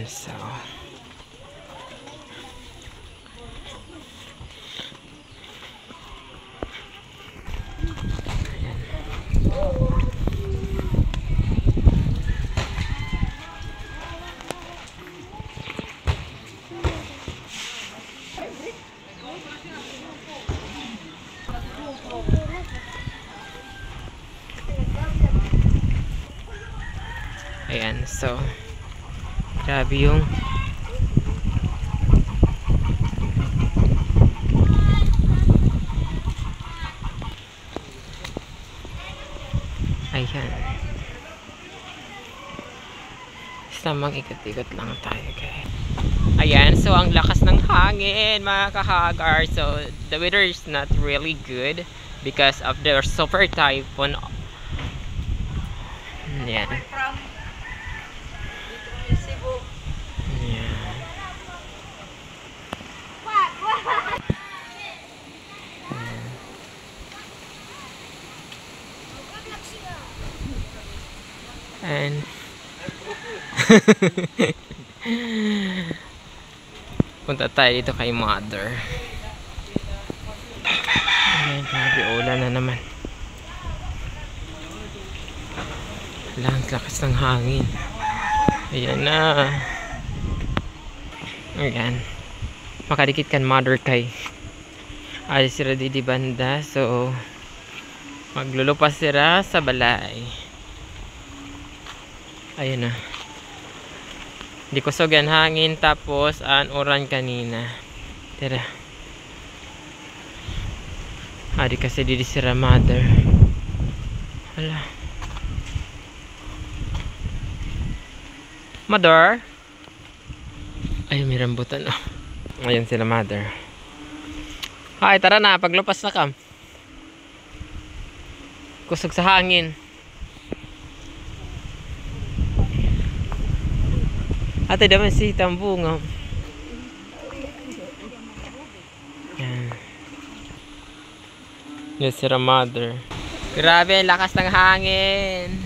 Ayan, so ayan, so grabe yung ayan, samang ikot-ikot lang tayo guys. Ayan, so ang lakas ng hangin mga kahagar. So the weather is not really good because of the super typhoon. Ayan. And punta tayo dito kay mother. Ayan, grabe ulan na naman. Lang lakas ng hangin. Ayan na. Ayan. Makadikit kan mother kay ali sila di banda. So maglulupas sila sa balay. Ayun na. Di kusog yan hangin tapos an oran kanina. Tira. Adi kasi di sira mother. Hala. Mother. Ay may rambutan. Ayun sila mother. Ay tara na paglupas na kam. Kusog sa hangin. Ate daman si tambunga. Yan. Yan si mother. Grabe ang lakas ng hangin.